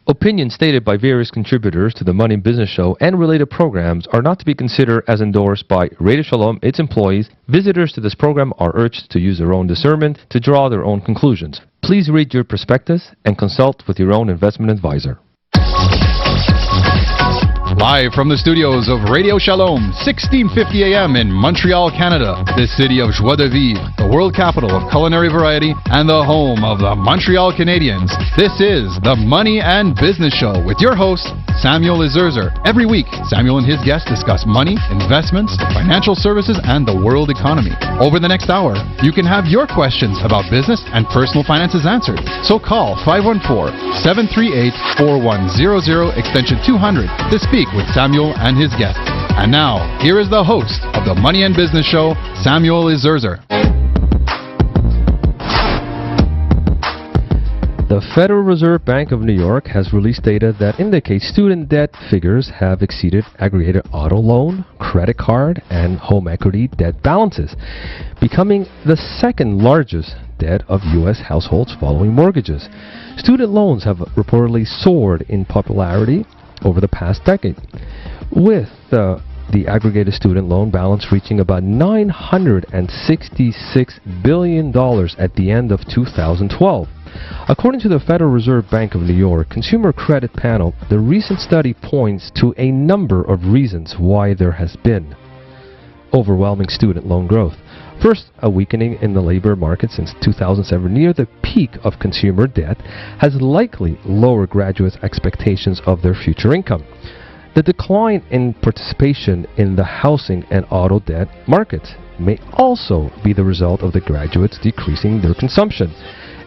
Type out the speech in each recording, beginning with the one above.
Opinions stated by various contributors to the Money and Business Show and related programs are not to be considered as endorsed by Radio Shalom, its employees. Visitors to this program are urged to use their own discernment to draw their own conclusions. Please read your prospectus and consult with your own investment advisor. Live from the studios of Radio Shalom, 1650 AM in Montreal, Canada, the city of Joie de Vivre, the world capital of culinary variety, and the home of the Montreal Canadiens. This is the Money and Business Show with your host, Samuel Izerzer. Every week, Samuel and his guests discuss money, investments, financial services, and the world economy. Over the next hour, you can have your questions about business and personal finances answered. So call 514-738-4100, extension 200, to speak with Samuel and his guests. And now, here is the host of the Money and Business Show, Samuel Izerzer. The Federal Reserve Bank of New York has released data that indicates student debt figures have exceeded aggregated auto loan, credit card, and home equity debt balances, becoming the second largest debt of U.S. households following mortgages. Student loans have reportedly soared in popularity over the past decade, with the aggregated student loan balance reaching about $966 billion at the end of 2012. According to the Federal Reserve Bank of New York Consumer Credit Panel, the recent study points to a number of reasons why there has been overwhelming student loan growth. First, a weakening in the labor market since 2007, near the peak of consumer debt, has likely lowered graduates' expectations of their future income. The decline in participation in the housing and auto debt markets may also be the result of the graduates decreasing their consumption,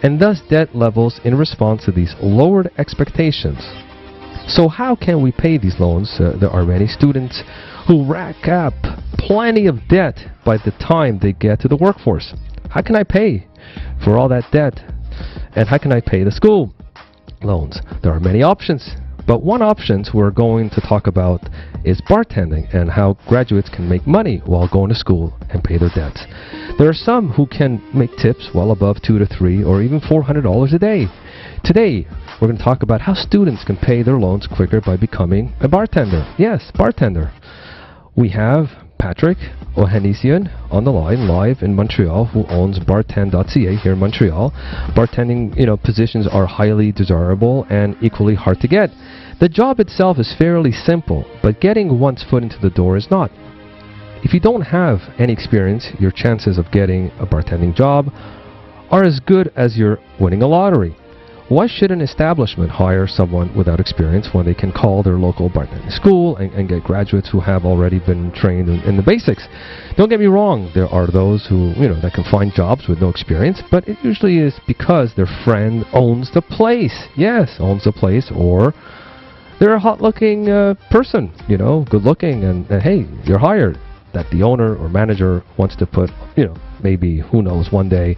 and thus debt levels in response to these lowered expectations. So how can we pay these loans? There are many students who rack up plenty of debt by the time they get to the workforce. How can I pay for all that debt? And how can I pay the school loans? There are many options, but one option we're going to talk about is bartending and how graduates can make money while going to school and pay their debts. There are some who can make tips well above $200 to $300 or even $400 a day. Today, we're going to talk about how students can pay their loans quicker by becoming a bartender. Yes, bartender. We have Patrick Ohanesian on the line, live in Montreal, who owns Bartend.ca here in Montreal. Bartending, positions are highly desirable and equally hard to get. The job itself is fairly simple, but getting one's foot into the door is not. If you don't have any experience, your chances of getting a bartending job are as good as you're winning a lottery. Why should an establishment hire someone without experience when they can call their local bartending school and get graduates who have already been trained in the basics? Don't get me wrong, there are those who, that can find jobs with no experience, but it usually is because their friend owns the place. Yes, owns the place, or they're a hot-looking person, good-looking, and hey, you're hired. That the owner or manager wants to put, maybe, who knows, one day,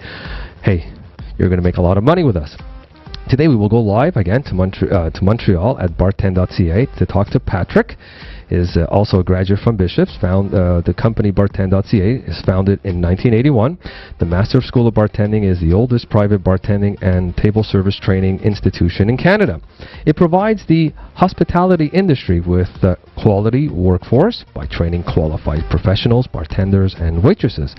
hey, you're going to make a lot of money with us. Today we will go live again to Montreal at Bartend.ca to talk to Patrick. Is also a graduate from Bishop's. The company Bartend.ca is founded in 1981. The Master of School of Bartending is the oldest private bartending and table service training institution in Canada. It provides the hospitality industry with a quality workforce by training qualified professionals, bartenders, and waitresses.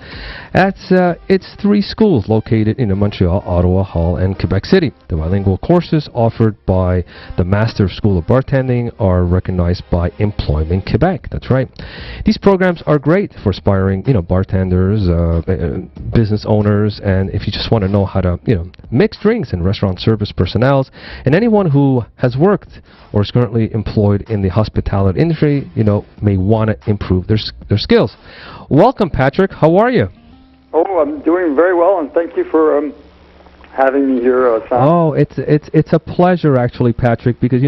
It's 3 schools located in Montreal, Ottawa, Hull, and Quebec City. The bilingual courses offered by the Master of School of Bartending are recognized by employment in Quebec. That's right. These programs are great for aspiring, bartenders, business owners, and if you just want to know how to, mix drinks and restaurant service personnel, and anyone who has worked or is currently employed in the hospitality industry, may want to improve their skills. Welcome, Patrick. How are you? Oh, I'm doing very well, and thank you for having me here, Sam. Oh, it's a pleasure, actually, Patrick, because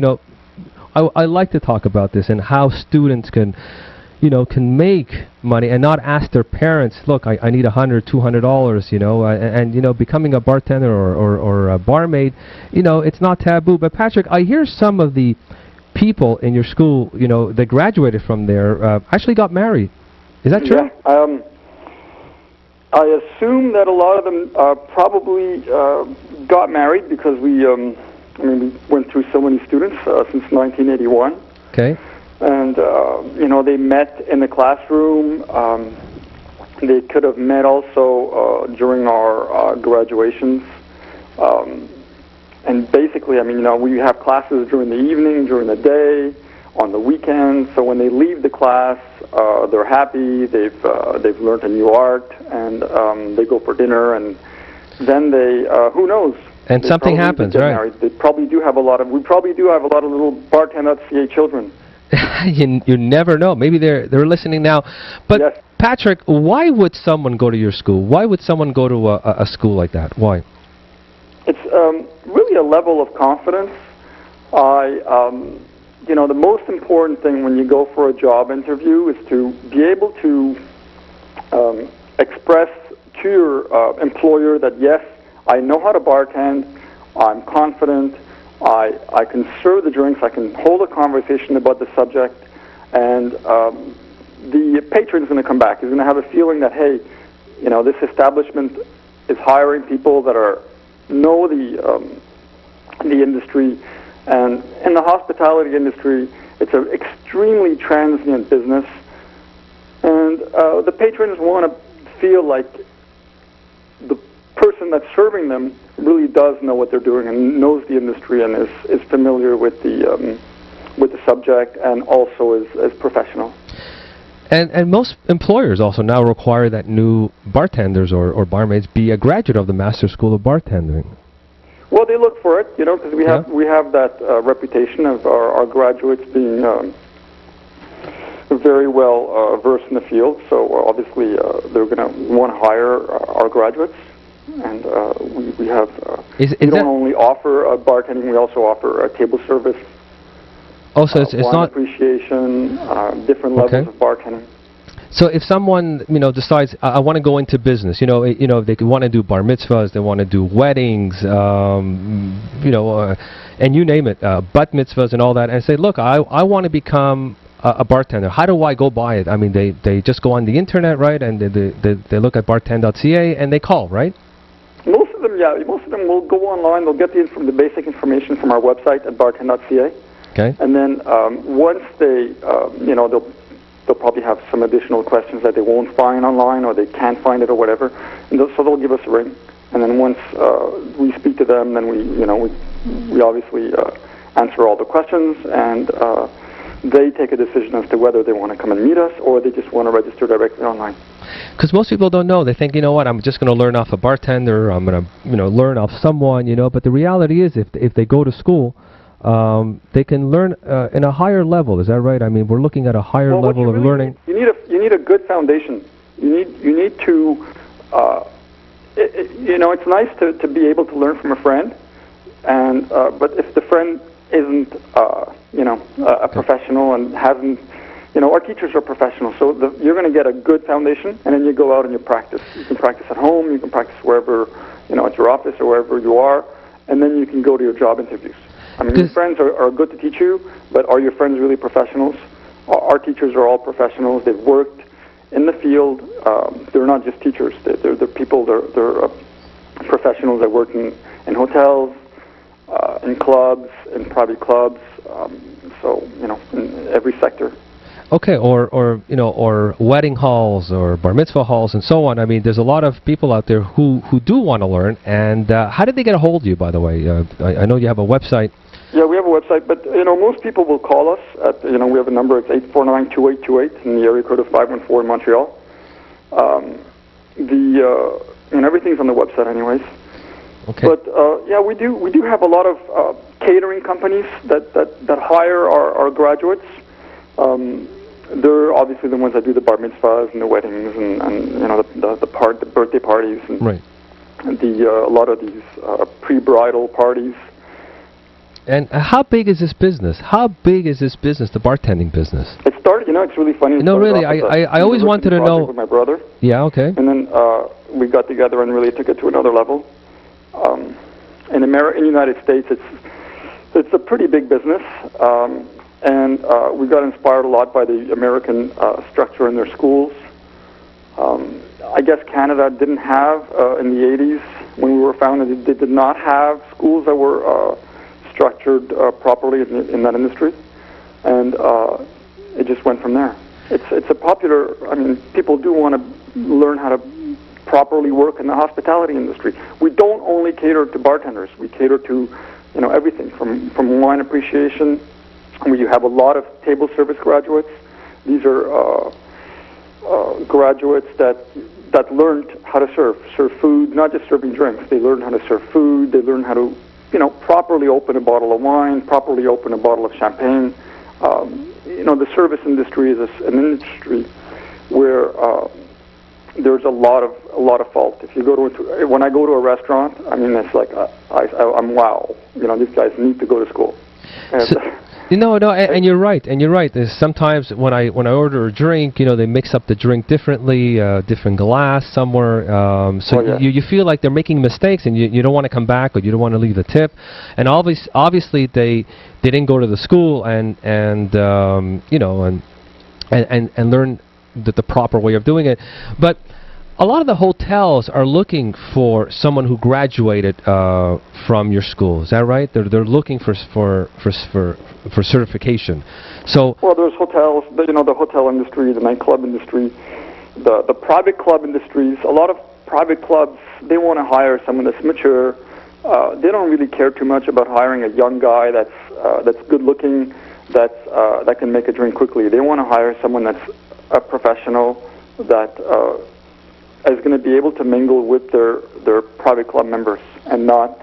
I like to talk about this and how students can make money and not ask their parents, look, I need $100, $200, and becoming a bartender or a barmaid, it's not taboo. But Patrick, I hear some of the people in your school, that graduated from there, actually got married. Is that true? Yeah. I assume that a lot of them probably got married because we I mean, we went through so many students since 1981. Okay. And, they met in the classroom. They could have met also during our graduations. And basically, I mean, we have classes during the evening, during the day, on the weekends. So when they leave the class, they're happy. They've learned a new art, and they go for dinner, and then they who knows? And something happens, right? Married. We probably do have a lot of little Bartender.ca children. you never know. Maybe they're listening now. But yes. Patrick, why would someone go to your school? Why would someone go to a school like that? Why? It's really a level of confidence. The most important thing when you go for a job interview is to be able to express to your employer that, yes, I know how to bartend, I'm confident, I can serve the drinks, I can hold a conversation about the subject, and the patron's going to come back. He's going to have a feeling that, hey, this establishment is hiring people that know the industry, and in the hospitality industry, it's an extremely transient business, and the patrons want to feel like the person that's serving them really does know what they're doing and knows the industry and is familiar with the subject, and also is professional. And most employers also now require that new bartenders or barmaids be a graduate of the Master School of Bartending. Well, they look for it, because we have that reputation of our graduates being very well versed in the field. So obviously they're going to want to hire our graduates, and we have. We don't only offer bartending; we also offer table service. Oh, so it's not appreciation, different levels of bartending. So if someone decides I want to go into business, they want to do bar mitzvahs, they want to do weddings, and you name it, bat mitzvahs and all that, and say, look, I want to become a bartender. How do I go by it? I mean, they just go on the internet, right, and they look at bartend.ca and they call, right? Most of them will go online. They'll get the basic information from our website at bartend.ca. Okay. And then once they'll probably have some additional questions that they won't find online, or they can't find it, or whatever. And so they'll give us a ring. And then once we speak to them, then we obviously answer all the questions, and they take a decision as to whether they want to come and meet us or they just want to register directly online. Because most people don't know. They think, I'm just going to learn off a bartender. I'm going to, learn off someone, But the reality is, if they go to school, they can learn in a higher level. Is that right? I mean, we're looking at a higher level of learning. You need a good foundation. You need to. It's nice to be able to learn from a friend, and but if the friend isn't, a professional and hasn't, our teachers are professionals, so you're going to get a good foundation, and then you go out and you practice. You can practice at home. You can practice wherever, at your office or wherever you are, and then you can go to your job interviews. I mean, your friends are good to teach you, but are your friends really professionals? Our teachers are all professionals. They've worked in the field. They're not just teachers. They're people. They're professionals that work in hotels, in clubs, in private clubs. In every sector. Okay, or wedding halls or bar mitzvah halls and so on. I mean, there's a lot of people out there who do want to learn. And how did they get a hold of you, by the way? I know you have a website. Yeah, we have a website, but most people will call us at we have a number. It's 849-2828 in the area code of 514 in Montreal. Everything's on the website, anyways. Okay. But we do have a lot of catering companies that hire our graduates. They're obviously the ones that do the bar mitzvahs and the weddings and the birthday parties and right. A lot of these pre-bridal parties. And how big is this business? How big is this business, the bartending business? It started, it's really funny. No, really, I always wanted to know. With my brother. Yeah, okay. And then we got together and really took it to another level. In the United States, it's a pretty big business, and we got inspired a lot by the American structure in their schools. I guess Canada didn't have in the 80s when we were founded. They did not have schools that were structured properly in that industry, and it just went from there. It's a popular. I mean, people do want to learn how to properly work in the hospitality industry. We don't only cater to bartenders. We cater to, everything from wine appreciation. We have a lot of table service graduates. These are graduates that learned how to serve food, not just serving drinks. They learned how to serve food. They learned how to, properly open a bottle of wine, properly open a bottle of champagne. The service industry is an industry where there's a lot of fault. If you when I go to a restaurant, I mean, it's like I'm wow. These guys need to go to school. And you're right. And you're right. There's sometimes when I order a drink, they mix up the drink differently, different glass somewhere. You feel like they're making mistakes, and you don't want to come back, or you don't want to leave a tip. And obviously they didn't go to the school and learn the proper way of doing it. But a lot of the hotels are looking for someone who graduated from your school. Is that right? They're looking for certification. So there's hotels, the hotel industry, the nightclub industry, the private club industries. A lot of private clubs, they want to hire someone that's mature. They don't really care too much about hiring a young guy that's good looking, that can make a drink quickly. They want to hire someone that's a professional, that is going to be able to mingle with their private club members and not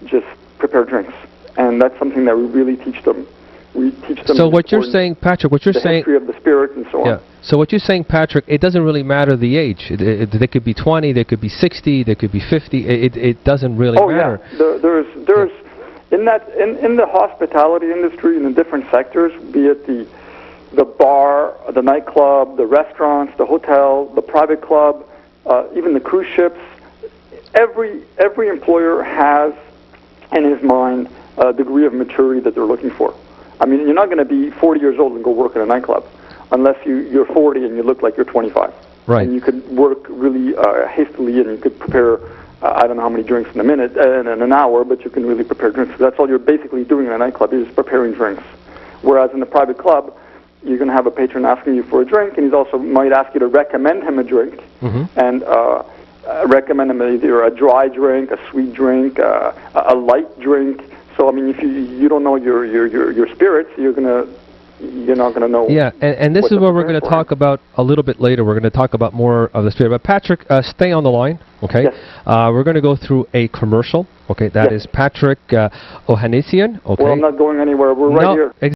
just prepare drinks. And that's something that we really teach them. We teach them. So what you're saying, Patrick, the history of the spirit and so on. So what you're saying, Patrick, it doesn't really matter the age. They could be 20, they could be 60, they could be 50. It doesn't really matter. Yeah. There's in the hospitality industry, in the different sectors, be it the bar, the nightclub, the restaurants, the hotel, the private club, even the cruise ships. Every employer has in his mind a degree of maturity that they're looking for. I mean, you're not going to be 40 years old and go work in a nightclub unless you're 40 and you look like you're 25. Right. And you could work really hastily, and you could prepare I don't know how many drinks in a minute and in an hour, but you can really prepare drinks. That's all you're basically doing in a nightclub, is preparing drinks. Whereas in the private club, you're going to have a patron asking you for a drink, and he's also might ask you to recommend him a drink, and recommend him either a dry drink, a sweet drink, a light drink. So I mean, if you don't know your spirits, you're not gonna know. Yeah, and this is what we're going to talk about a little bit later. We're going to talk about more of the spirit. But Patrick, stay on the line, okay? Yes. We're going to go through a commercial. Okay, that is Patrick Ohanessian. Okay. Well, I'm not going anywhere. We're right here.